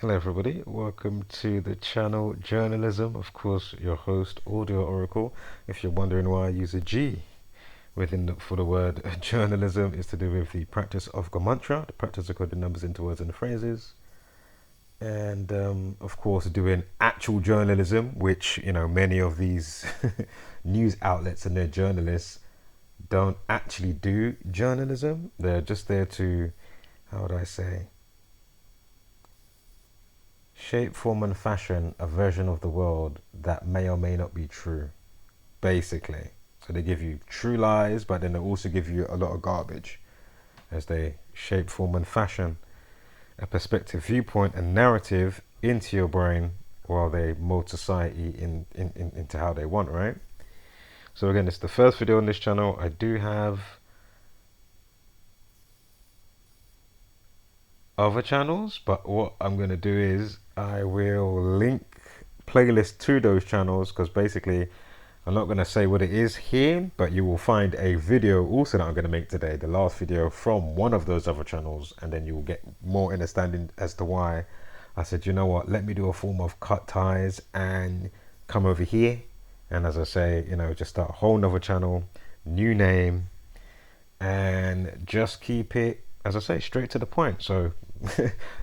Hello, everybody. Welcome to the channel Journalism. Of course, your host, Audio Oracle. If you're wondering why I use a G for the word journalism, is to do with the practice of Gematria, the practice of coding numbers into words and phrases, and of course, doing actual journalism, which many of these news outlets and their journalists don't actually do journalism. They're just there to, how would I say, shape, form, and fashion a version of the world that may or may not be true, basically. So they give you true lies, but then they also give you a lot of garbage as they shape, form, and fashion a perspective, viewpoint, and narrative into your brain while they mold society into how they want, right? So again, it's the first video on this channel. I do have other channels, but what I'm going to do is I will link playlists to those channels, because basically I'm not going to say what it is here, but you will find a video also that I'm going to make today, the last video from one of those other channels, and then you will get more understanding as to why I said, you know what, let me do a form of cut ties and come over here. And as I say, just start a whole nother channel, new name, and just keep it, as I say, straight to the point. So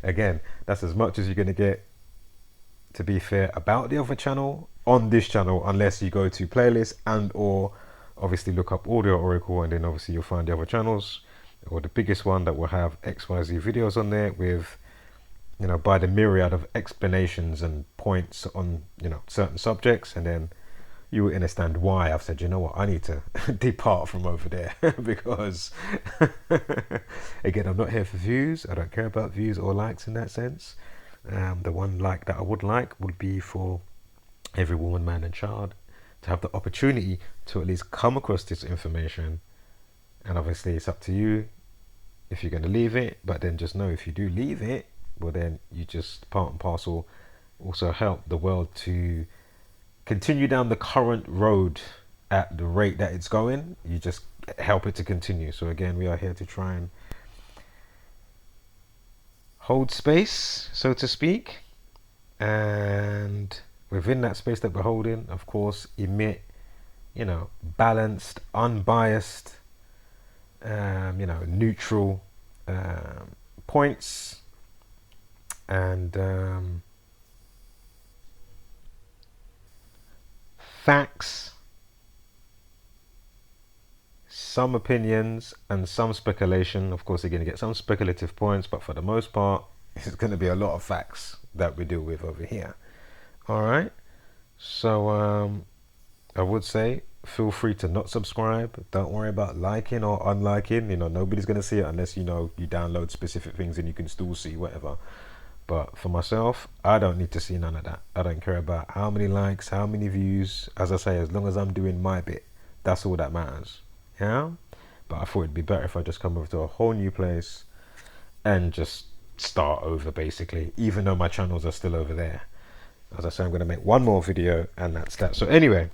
again, that's as much as you're going to get, to be fair, about the other channel on this channel, unless you go to playlists and or obviously look up Audio Oracle, and then obviously you'll find the other channels, or the biggest one that will have XYZ videos on there with, by the myriad of explanations and points on, certain subjects. And then you will understand why I've said, you know what, I need to depart from over there because again, I'm not here for views. I don't care about views or likes in that sense. The one like that I would like would be for every woman, man, and child to have the opportunity to at least come across this information. And obviously it's up to you if you're going to leave it, but then just know, if you do leave it, well, then you just part and parcel also help the world to continue down the current road at the rate that it's going. You just help it to continue. So again, we are here to try and hold space, so to speak, and within that space that we're holding, of course, emit, balanced, unbiased, neutral points and facts, some opinions, and some speculation. Of course, you're going to get some speculative points, but for the most part, it's going to be a lot of facts that we deal with over here. All right. So I would say, feel free to not subscribe. Don't worry about liking or unliking. Nobody's going to see it unless you download specific things and you can still see whatever. But for myself, I don't need to see none of that. I don't care about how many likes, how many views. As I say, as long as I'm doing my bit, that's all that matters. Yeah? But I thought it'd be better if I just come over to a whole new place and just start over, basically, even though my channels are still over there. As I say, I'm going to make one more video and that's that. So anyway,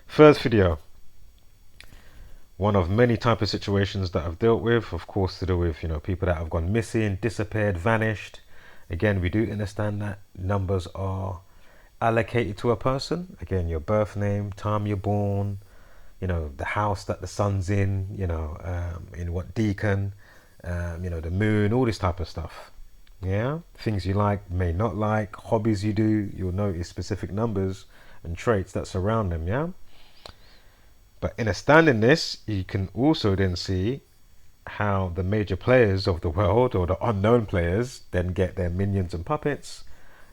first video. One of many type of situations that I've dealt with, of course, to do with, people that have gone missing, disappeared, vanished. Again, we do understand that numbers are allocated to a person. Again, your birth name, time you're born, the house that the sun's in what deacon, the moon, all this type of stuff. Yeah, things you like, may not like, hobbies you do, you'll notice specific numbers and traits that surround them. Yeah, but in understanding this, you can also then see how the major players of the world, or the unknown players, then get their minions and puppets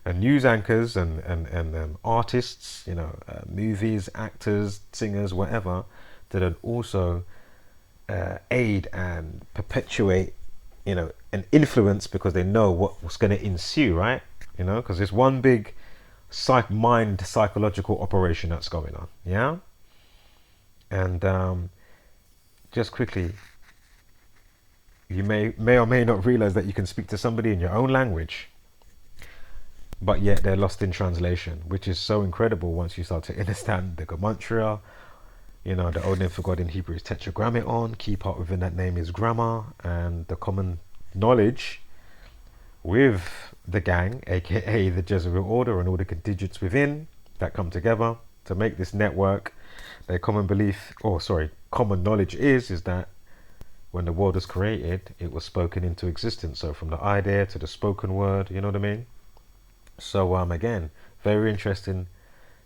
and news anchors and artists, movies, actors, singers, whatever, to then also aid and perpetuate, an influence, because they know what's going to ensue, right? Because it's one big mind psychological operation that's going on. Yeah. And just quickly, you may or may not realize that you can speak to somebody in your own language, but yet they're lost in translation, which is so incredible once you start to understand the gematria. The old name for God in Hebrew is tetragrammaton. Key part within that name is grammar, and the common knowledge with the gang, aka the Jezebel Order, and all the contingents within that come together to make this network. Their common belief, or sorry, common knowledge is that when the world was created, it was spoken into existence. So from the idea to the spoken word, you know what I mean? So again, very interesting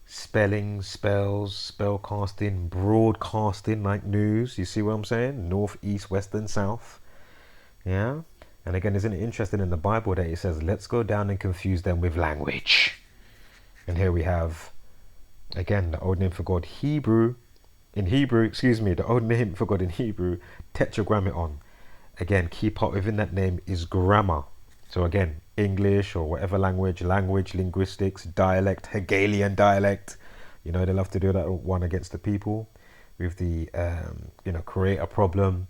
spelling, spells, spell casting, broadcasting like news. You see what I'm saying? North, east, west, and south. Yeah. And again, isn't it interesting in the Bible that it says, let's go down and confuse them with language. And here we have, again, the old name for God, Hebrew. In Hebrew, excuse me, the old name for God in Hebrew, Tetragrammaton. Again, key part within that name is grammar. So again, English or whatever language, linguistics, dialect, Hegelian dialect. You know, they love to do that one against the people with the, create a problem,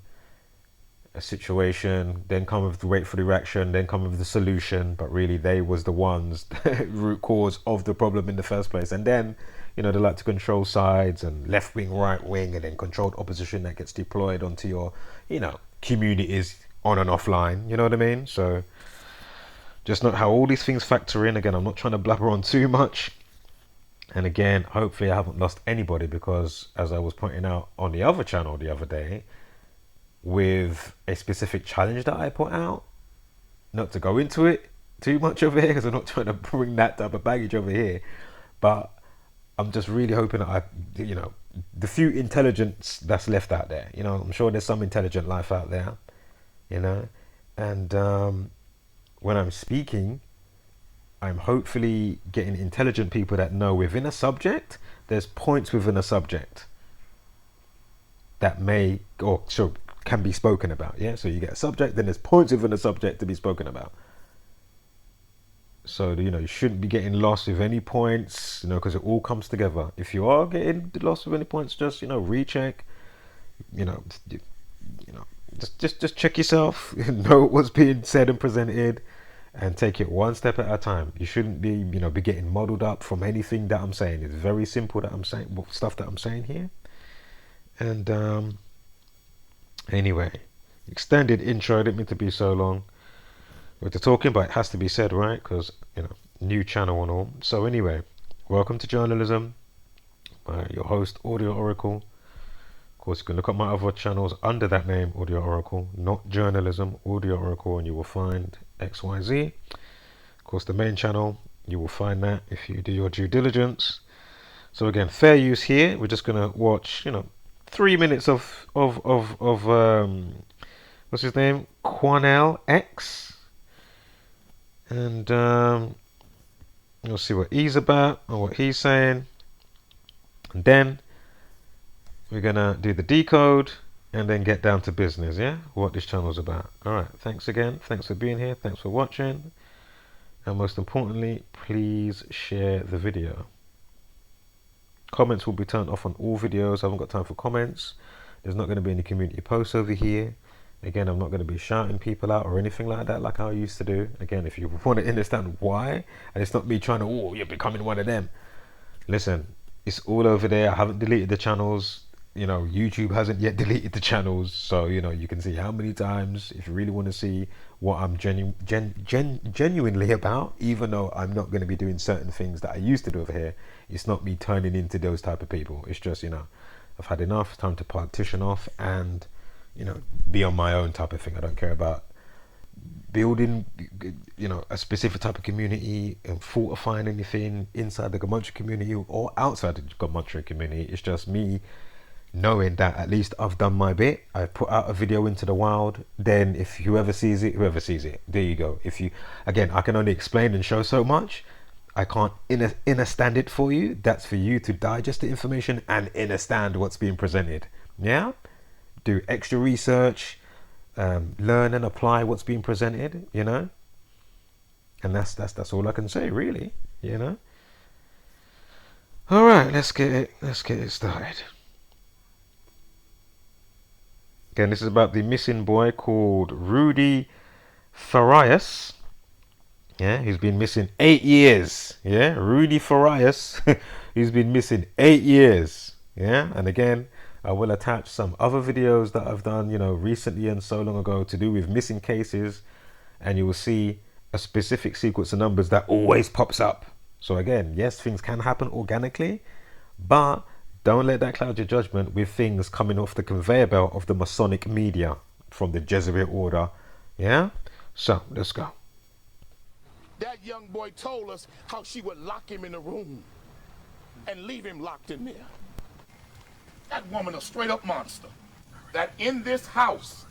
a situation, then come with the wait for the reaction, then come with the solution. But really, they was the ones, root cause of the problem in the first place. And then, they like to control sides and left wing, right wing, and then controlled opposition that gets deployed onto your, communities on and offline. You know what I mean? So just note how all these things factor in. Again, I'm not trying to blabber on too much. And again, hopefully I haven't lost anybody, because as I was pointing out on the other channel the other day, with a specific challenge that I put out, not to go into it too much over here, because I'm not trying to bring that type of baggage over here, but I'm just really hoping that the few intelligence that's left out there, I'm sure there's some intelligent life out there, and when I'm speaking, I'm hopefully getting intelligent people that know within a subject, there's points within a subject that may, or so can be spoken about. Yeah, so you get a subject, then there's points within a subject to be spoken about. So you shouldn't be getting lost with any points, because it all comes together. If you are getting lost with any points, just recheck. Just check yourself. Know what's being said and presented, and take it one step at a time. You shouldn't be be getting muddled up from anything that I'm saying. It's very simple that I'm saying stuff that I'm saying here. And anyway, extended intro. I didn't mean to be so long with the talking, but it has to be said, right? Because new channel and all. So anyway, welcome to journalism. Your host, Audio Oracle. Of course, you can look up my other channels under that name, Audio Oracle, not journalism, Audio Oracle, and you will find XYZ. Of course, the main channel, you will find that if you do your due diligence. So again, fair use here. We're just gonna watch, 3 minutes of what's his name, Quanell X. And you'll see what he's about or what he's saying. And then we're going to do the decode and then get down to business, yeah? What this channel's about. Alright, thanks again. Thanks for being here. Thanks for watching. And most importantly, please share the video. Comments will be turned off on all videos. I haven't got time for comments. There's not going to be any community posts over here. Again, I'm not going to be shouting people out or anything like that like I used to do. Again, if you want to understand why, and it's not me trying to, you're becoming one of them. Listen, it's all over there. I haven't deleted the channels. YouTube hasn't yet deleted the channels. So, you can see how many times, if you really want to see what I'm genuinely about, even though I'm not going to be doing certain things that I used to do over here, it's not me turning into those type of people. It's just, I've had enough time to partition off and be on my own type of thing. I don't care about building, a specific type of community and fortifying anything inside the Gamuntry community or outside the Gamuntry community. It's just me knowing that at least I've done my bit. I've put out a video into the wild. Then if whoever sees it, there you go. If you, again, I can only explain and show so much. I can't understand it for you. That's for you to digest the information and understand what's being presented. Yeah? Do extra research, learn and apply what's being presented, and that's all I can say, really, All right, let's get it started. Again, this is about the missing boy called Rudy Farias. Yeah, he's been missing 8 years. Yeah, Rudy Farias, he's been missing 8 years. Yeah, and again, I will attach some other videos that I've done, recently and so long ago to do with missing cases, and you will see a specific sequence of numbers that always pops up. So again, yes, things can happen organically, but don't let that cloud your judgment with things coming off the conveyor belt of the Masonic media from the Jesuit order. Yeah? So, let's go. That young boy told us how she would lock him in a room and leave him locked in there. That woman a straight up monster. That in this house,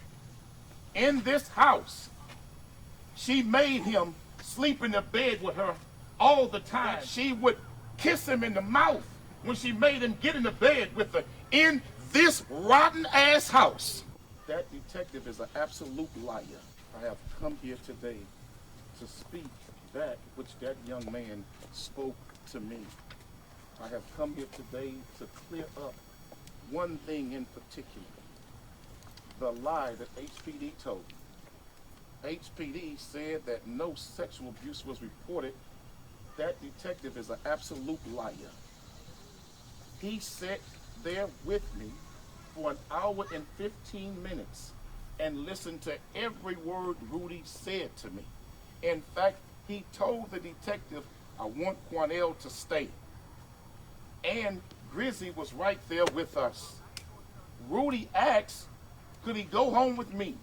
she made him sleep in the bed with her all the time. She would kiss him in the mouth when she made him get in the bed with her in this rotten ass house. That detective is an absolute liar. I have come here today to speak that which that young man spoke to me. I have come here today to clear up one thing in particular. The lie that HPD told me. HPD said that no sexual abuse was reported. That detective is an absolute liar. He sat there with me for an hour and 15 minutes and listened to every word Rudy said to me. In fact, he told the detective, I want Quanell to stay. And Grizzy was right there with us. Rudy asked, could he go home with me?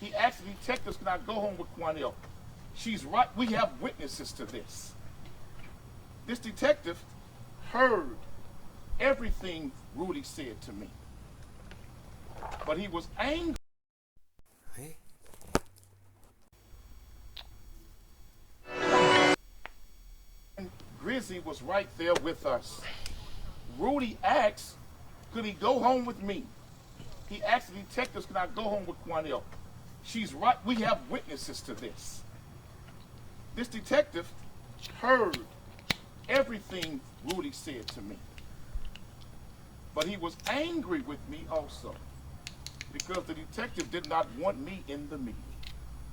He asked the detectives, can I go home with Quanell? She's right, we have witnesses to this. This detective heard everything Rudy said to me. But he was angry. Hey. And Grizzy was right there with us. Rudy asked, could he go home with me? He asked the detectives, can I go home with Quanell? She's right, we have witnesses to this. This detective heard everything Rudy said to me. But he was angry with me also because the detective did not want me in the meeting.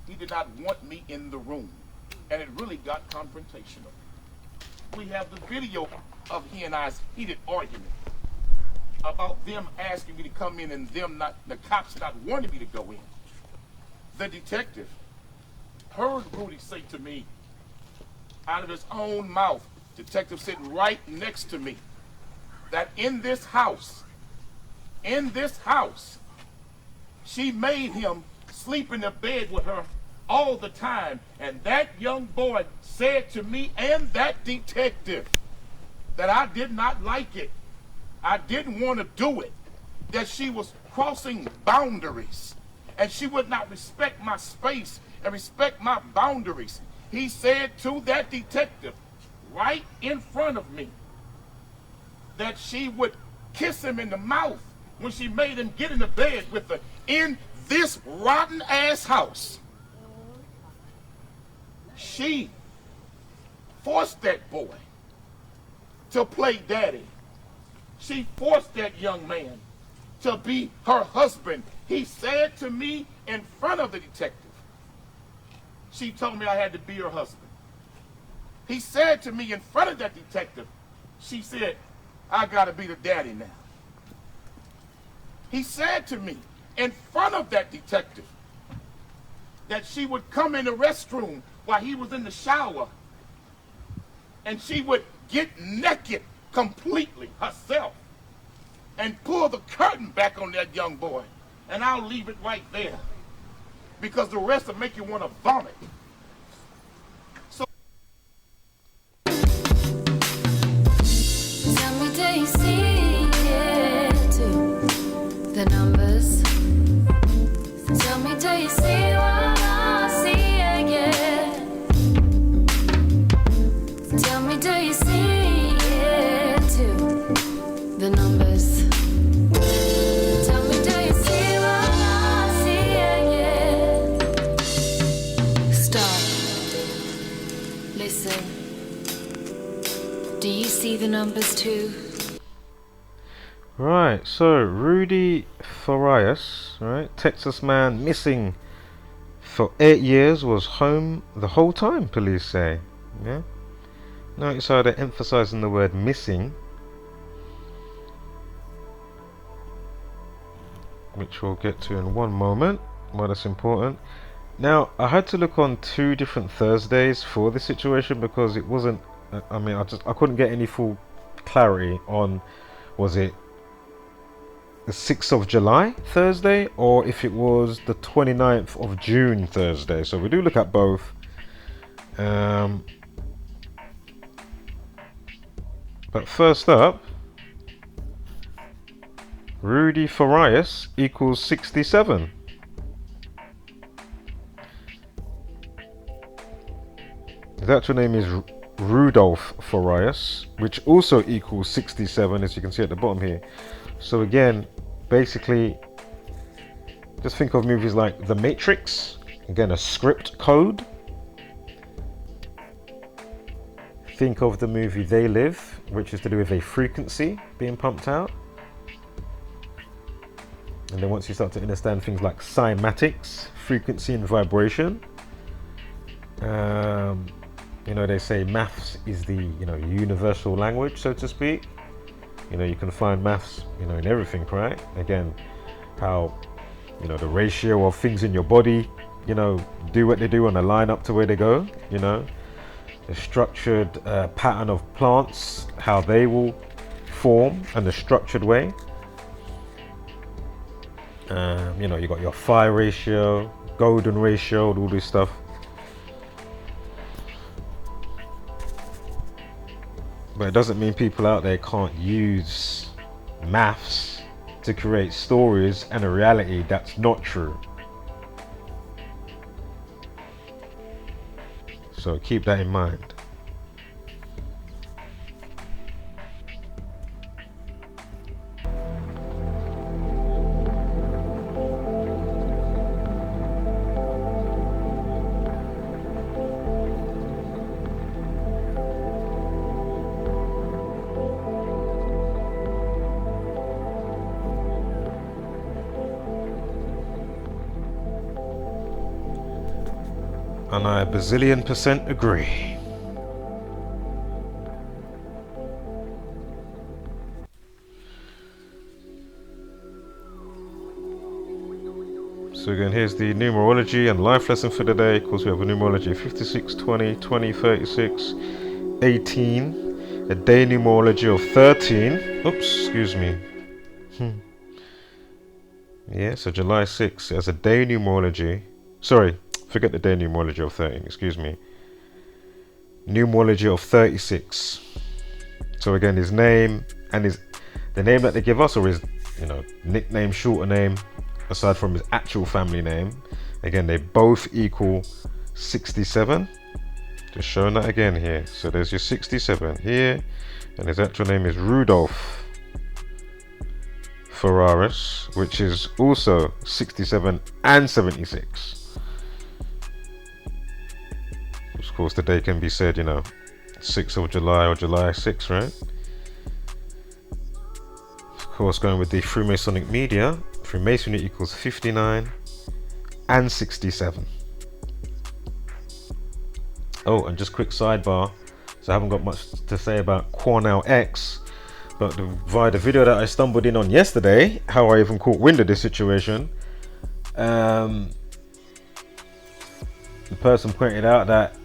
He did not want me in the room. And it really got confrontational. We have the video of he and I's heated argument about them asking me to come in and them not, the cops not wanting me to go in. The detective heard Rudy say to me out of his own mouth, detective sitting right next to me, that in this house, she made him sleep in the bed with her all the time. And that young boy said to me and that detective that I did not like it. I didn't want to do it. That she was crossing boundaries and she would not respect my space and respect my boundaries. He said to that detective right in front of me that she would kiss him in the mouth when she made him get in the bed with her in this rotten ass house. She forced that boy to play daddy. She forced that young man to be her husband. He said to me in front of the detective, she told me I had to be her husband. He said to me in front of that detective, she said, I gotta be the daddy now. He said to me in front of that detective that she would come in the restroom while he was in the shower and she would get naked completely herself and pull the curtain back on that young boy. And I'll leave it right there because the rest will make you want to vomit. So tell me, do you see it too? The numbers. Tell me, do you see what I see again? Tell me, do you see it too? The numbers. Tell me, do you see what I see again? Stop. Listen. Do you see the numbers too? Right, so Rudy Farias, right, Texas man missing for 8 years, was home the whole time, police say. Yeah. Notice how they're emphasizing the word missing, which we'll get to in one moment, why that's important. Now, I had to look on 2 different Thursdays for this situation because it wasn't. I mean, I couldn't get any full clarity on was it the 6th of July Thursday or if it was the 29th of June Thursday. So we do look at both. But first up, Rudy Farias equals 67. His actual name is Rudolph Farias, which also equals 67, as you can see at the bottom here. So again, basically, just think of movies like The Matrix. Again, a script code. Think of the movie They Live, which is to do with a frequency being pumped out. And then once you start to understand things like cymatics, frequency and vibration, you know, they say maths is the, you know, universal language, so to speak. You know, you can find maths, you know, in everything, right? Again, how, you know, the ratio of things in your body, you know, do what they do and line up to where they go, you know. The structured pattern of plants, how they will form and the structured way. You know, you got your phi ratio, golden ratio, all this stuff. But it doesn't mean people out there can't use maths to create stories and a reality that's not true. So keep that in mind. And I a bazillion% agree. So again, here's the numerology and life lesson for today. Of course, we have a numerology 56, 20, 20, 36, 18. A day numerology of 13. Oops, excuse me. Yeah, so July 6th as a day numerology. Sorry, forget the day numerology of 13, excuse me. Numerology of 36. So again, his name and the name that they give us, or his, you know, nickname, shorter name, aside from his actual family name. Again, they both equal 67. Just showing that again here. So there's your 67 here, and his actual name is Rudolph Farias, which is also 67 and 76. Of course, the day can be said, you know, 6th of July or July 6th, right? Of course, going with the Freemasonic media, Freemasonry equals 59 and 67. Oh, and just quick sidebar, so I haven't got much to say about Cornell X, but via the video that I stumbled in on yesterday, how I even caught wind of this situation, the person pointed out that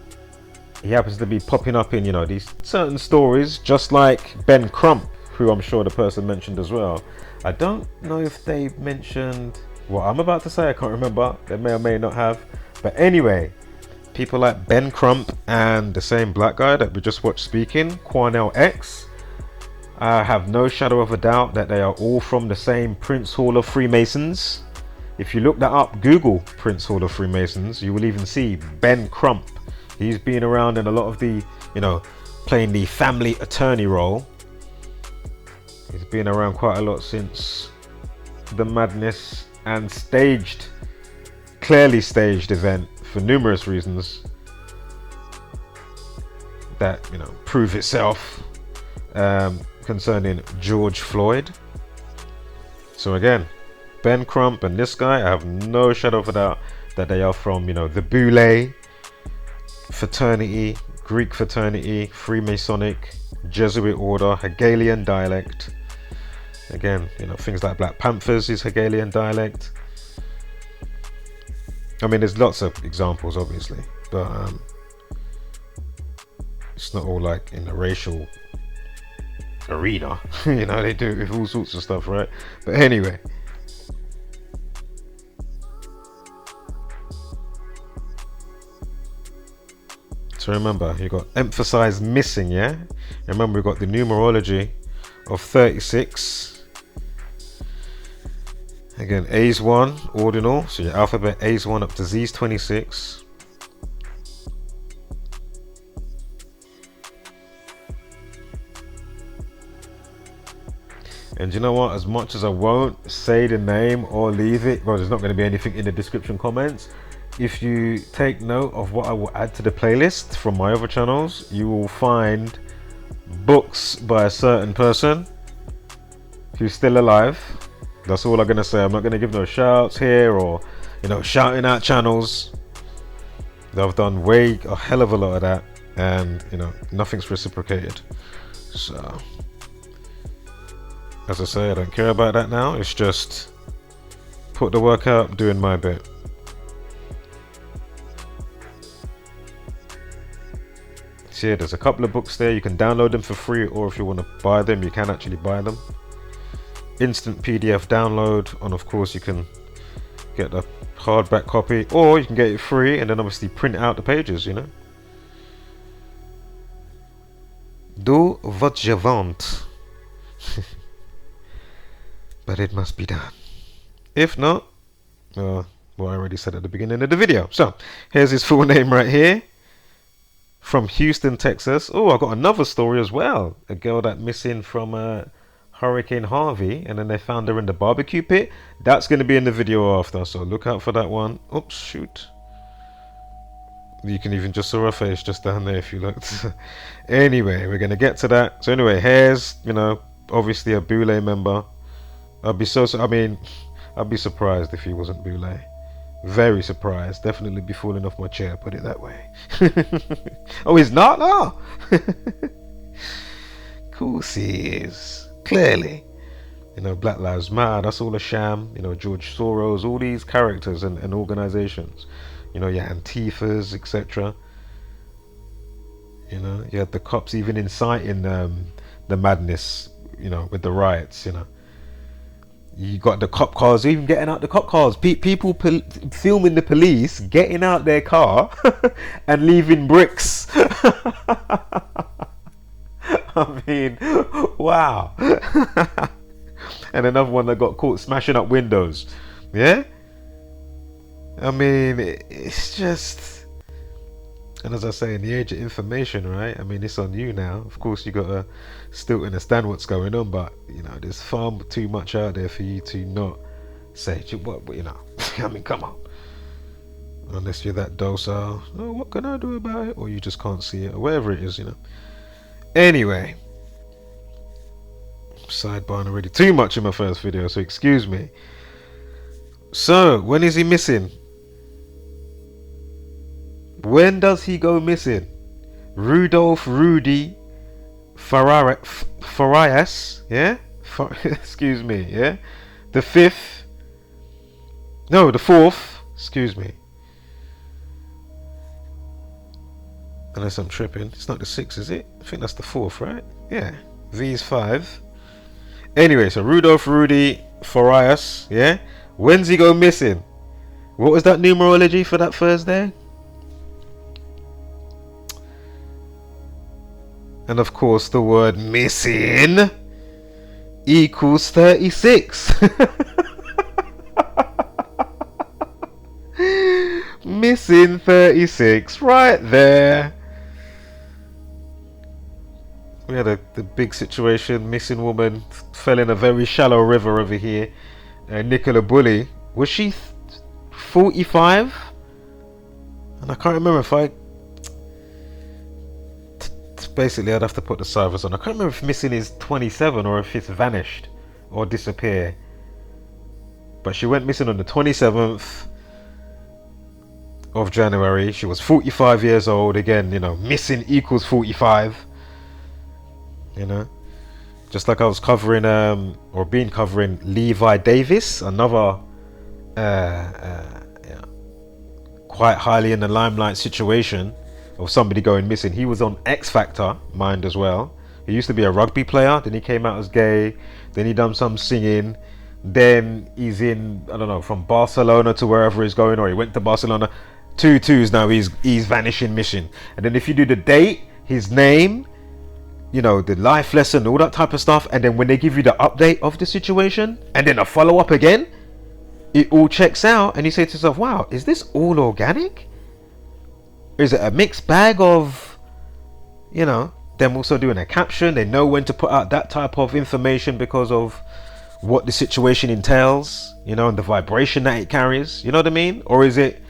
he happens to be popping up in, you know, these certain stories, just like Ben Crump, who I'm sure the person mentioned as well. I don't know if they mentioned what I'm about to say, I can't remember, they may or may not have, but anyway, people like Ben Crump and the same black guy that we just watched speaking, Cornell X, I have no shadow of a doubt that they are all from the same Prince Hall of Freemasons. If you look that up, Google Prince Hall of Freemasons, you will even see Ben Crump. He's been around in a lot of the, you know, playing the family attorney role. He's been around quite a lot since the madness and clearly staged event for numerous reasons that, you know, prove itself concerning George Floyd. So again, Ben Crump and this guy, I have no shadow of a doubt that they are from, you know, the Boule fraternity, Greek fraternity, Freemasonic, Jesuit order, Hegelian dialect. Again, you know, things like Black Panthers is Hegelian dialect. I mean, there's lots of examples, obviously, but it's not all like in the racial arena. You know, they do it with all sorts of stuff, right? But anyway. So remember, you got emphasized missing, yeah? Remember, we got the numerology of 36. Again, A's 1, ordinal, so your alphabet A's 1 up to Z's 26. And you know what, as much as I won't say the name or leave it, well, there's not going to be anything in the description comments. If you take note of what I will add to the playlist from my other channels, you will find books by a certain person who's still alive. That's all I'm going to say. I'm not going to give no shouts here or, you know, shouting out channels. I've done a hell of a lot of that, and, you know, nothing's reciprocated. So, as I say, I don't care about that now. It's just put the work out, doing my bit. So yeah, there's a couple of books there. You can download them for free, or if you want to buy them, you can actually buy them. Instant PDF download, and of course you can get the hardback copy, or you can get it free and then obviously print out the pages, you know. Do what je want. But it must be done. If not, well, I already said at the beginning of the video. So here's his full name right here. From Houston, Texas. Oh, I got another story as well. A girl that missing from Hurricane Harvey, and then they found her in the barbecue pit. That's going to be in the video after, so look out for that one. Oops, shoot. You can even just saw her face just down there if you looked. Anyway, we're going to get to that. So anyway, here's, you know, obviously a Boule member. I'd be surprised if he wasn't Boule. Very surprised. Definitely be falling off my chair, put it that way. Oh, he's not? Oh. Course he is. Clearly. You know, Black Lives Matter, that's all a sham. You know, George Soros, all these characters and organizations. You know, your Antifas, etc. You know, you had the cops even inciting the madness, you know, with the riots, you know. You got the cop cars, even getting out the cop cars. People filming the police getting out their car and leaving bricks. I mean, wow. And another one that got caught smashing up windows. Yeah? I mean, it's just... And as I say, in the age of information, right? I mean, it's on you now. Of course, you got to still understand what's going on, but, you know, there's far too much out there for you to not say, what, you know, I mean, come on. Unless you're that docile, oh, what can I do about it? Or you just can't see it, or whatever it is, you know. Anyway, sidebar already too much in my first video, so excuse me. So, when is he missing? When does he go missing? Rudy Farias, yeah? Excuse me, yeah? The 4th, excuse me. Unless I'm tripping. It's not the 6th, is it? I think that's the 4th, right? Yeah. V is 5. Anyway, so Rudy Farias, yeah? When's he go missing? What was that numerology for that Thursday? And of course, the word missing equals 36. Missing 36, right there. We had the big situation. Missing woman fell in a very shallow river over here. Nicola Bully. Was she 45? And I can't remember if I... Basically, I'd have to put the ciphers on. I can't remember if missing is 27 or if it's vanished or disappear. But she went missing on the 27th of January. She was 45 years old. Again, you know, missing equals 45. You know, just like I was covering covering Levi Davis, another quite highly in the limelight situation of somebody going missing. He was on X Factor, mind as well. He used to be a rugby player, then he came out as gay, then he done some singing, then he's in, I don't know, from Barcelona to wherever he's going, or he went to Barcelona. 2 now, he's vanishing mission. And then if you do the date, his name, you know, the life lesson, all that type of stuff, and then when they give you the update of the situation, and then a follow-up again, it all checks out, and you say to yourself, wow, is this all organic? Or is it a mixed bag of, you know, them also doing a caption? They know when to put out that type of information because of what the situation entails, you know, and the vibration that it carries, you know what I mean? Or is it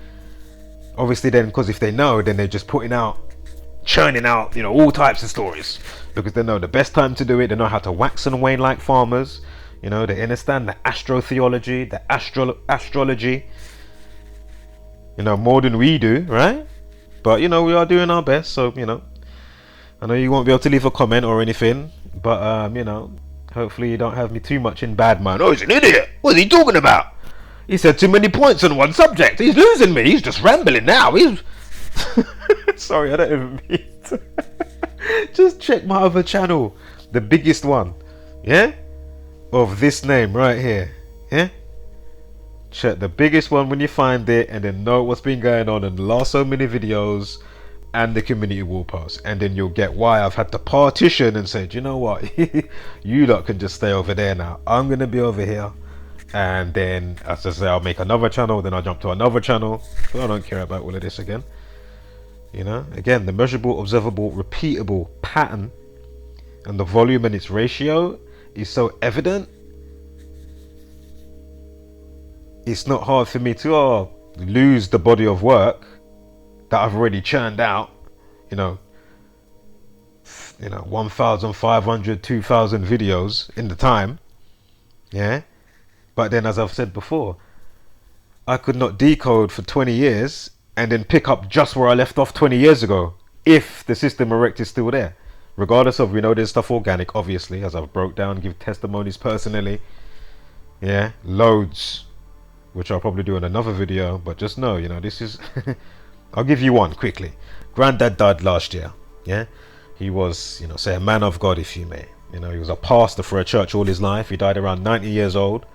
obviously then, because if they know, then they're just churning out, you know, all types of stories, because they know the best time to do it. They know how to wax and wane like farmers, you know. They understand the astrotheology, the astrology, you know, more than we do, right? But you know, we are doing our best. So you know, I know you won't be able to leave a comment or anything, but you know, hopefully you don't have me too much in bad mind. Oh, he's an idiot, what's he talking about? He said too many points on one subject, he's losing me, he's just rambling now, he's sorry, I don't even mean to. Just check my other channel, the biggest one, yeah, of this name right here, yeah. Check the biggest one when you find it, and then know what's been going on in the last so many videos and the community wall posts, and then you'll get why I've had to partition and say, do you know what, you lot can just stay over there now, I'm gonna be over here. And then, as I say, I'll make another channel, then I'll jump to another channel. So I don't care about all of this again. You know, again, the measurable, observable, repeatable pattern and the volume and its ratio is so evident. It's not hard for me to lose the body of work that I've already churned out. You know, 1,500, 2,000 videos in the time. Yeah. But then, as I've said before, I could not decode for 20 years and then pick up just where I left off 20 years ago if the system erect is still there. Regardless of, we know there's stuff organic, obviously, as I've broke down, give testimonies personally. Yeah, loads, which I'll probably do in another video. But just know, you know, this is... I'll give you one quickly. Granddad died last year. Yeah, he was, you know, say a man of God, if you may. You know, he was a pastor for a church all his life. He died around 90 years old.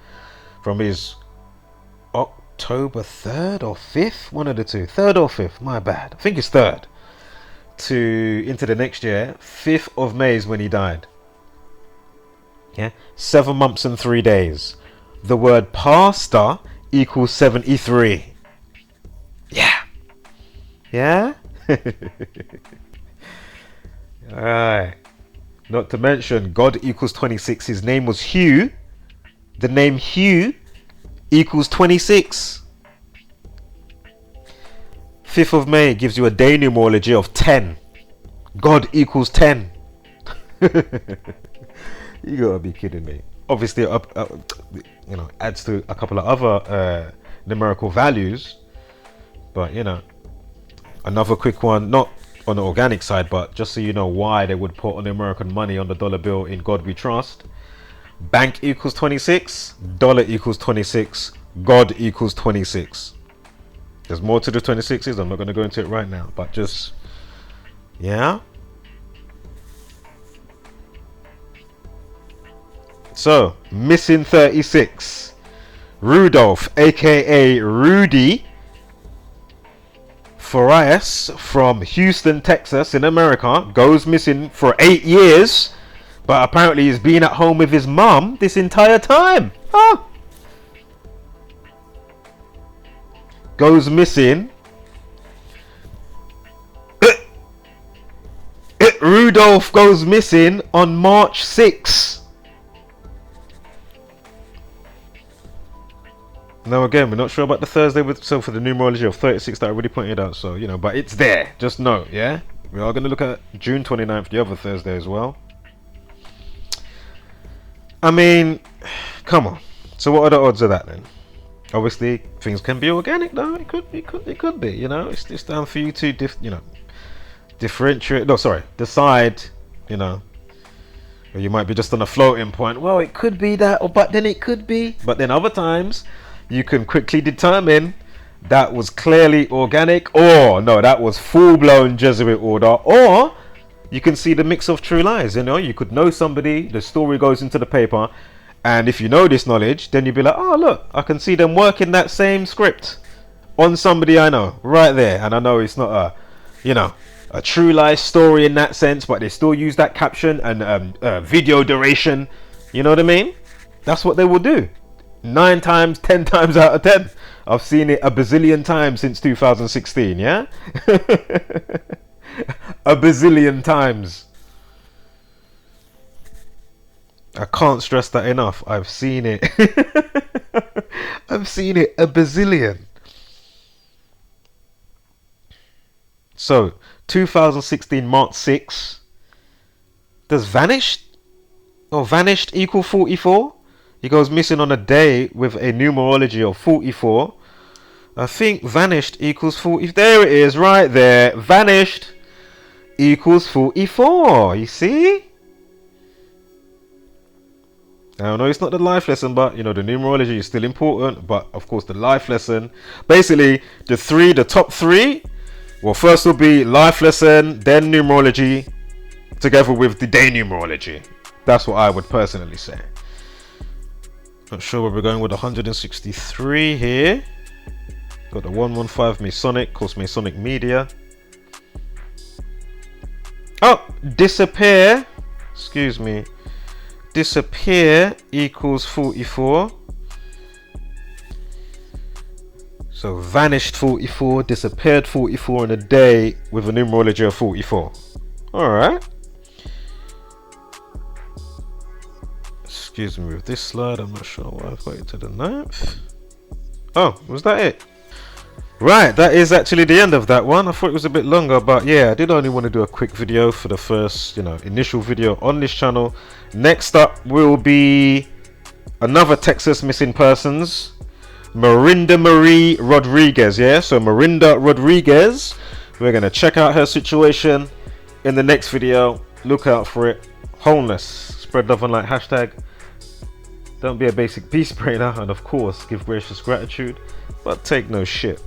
From his October 3rd or 5th, one of the two, 3rd or 5th, my bad, I think it's 3rd, to into the next year. 5th of May is when he died. Yeah, 7 months and 3 days. The word pastor equals 73. Yeah. All right. Not to mention, God equals 26. His name was Hugh. The name Hugh equals 26. 5th of May gives you a day numerology of 10. God equals 10. You gotta be kidding me. Obviously, you know, adds to a couple of other numerical values. But you know, another quick one, not on the organic side, but just so you know why they would put on the American money on the dollar bill, in God we trust. Bank equals 26, dollar equals 26, God equals 26. There's more to the 26s. I'm not going to go into it right now, but just, yeah. So, missing 36. Rudolph, aka Rudy Farias from Houston, Texas in America, goes missing for 8 years. But apparently he's been at home with his mum this entire time. Huh? Goes missing. Rudolph goes missing on March 6th. Now again, we're not sure about the Thursday, so for the numerology of 36 that I already pointed out. So, you know, but it's there. Just know, yeah? We are going to look at June 29th, the other Thursday as well. I mean, come on. So what are the odds of that then? Obviously, things can be organic, though. It could be. You know, it's down for you to differentiate. No, sorry, decide. You know, or you might be just on a floating point. Well, it could be that, but then it could be. But then other times, you can quickly determine that was clearly organic, or no, that was full-blown Jesuit order, or you can see the mix of true lies. You know, you could know somebody, the story goes into the paper, and if you know this knowledge, then you'd be like, oh look, I can see them working that same script on somebody I know right there, and I know it's not a, you know, a true lie story in that sense, but they still use that caption and video duration. You know what I mean? That's what they will do. 9 times, 10 times out of 10. I've seen it a bazillion times since 2016, yeah? A bazillion times. I can't stress that enough. I've seen it. I've seen it a bazillion. So, 2016 March 6. Does vanished equal 44? He goes missing on a day with a numerology of 44. I think vanished equals 40. There it is, right there. Vanished equals 44. You see? I know it's not the life lesson, but you know, the numerology is still important. But of course, the life lesson, basically, the top three. Well, first will be life lesson, then numerology, together with the day numerology. That's what I would personally say. Not sure where we're going with 163 here. Got the 115 Masonic, of course Masonic Media. Oh, disappear. Excuse me. Disappear equals 44. So vanished 44, disappeared 44 in a day with a numerology of 44. Alright. Excuse me with this slide, I'm not sure why I've got it to the 9th. Oh, was that it? Right, that is actually the end of that one. I thought it was a bit longer, but yeah, I did only want to do a quick video for the first, you know, initial video on this channel. Next up will be another Texas missing persons, Marinda Marie Rodriguez. Yeah, so Marinda Rodriguez, we're going to check out her situation in the next video. Look out for it. Homeless, spread love and light hashtag. Don't be a basic peace brainer, and of course give gracious gratitude, but take no shit.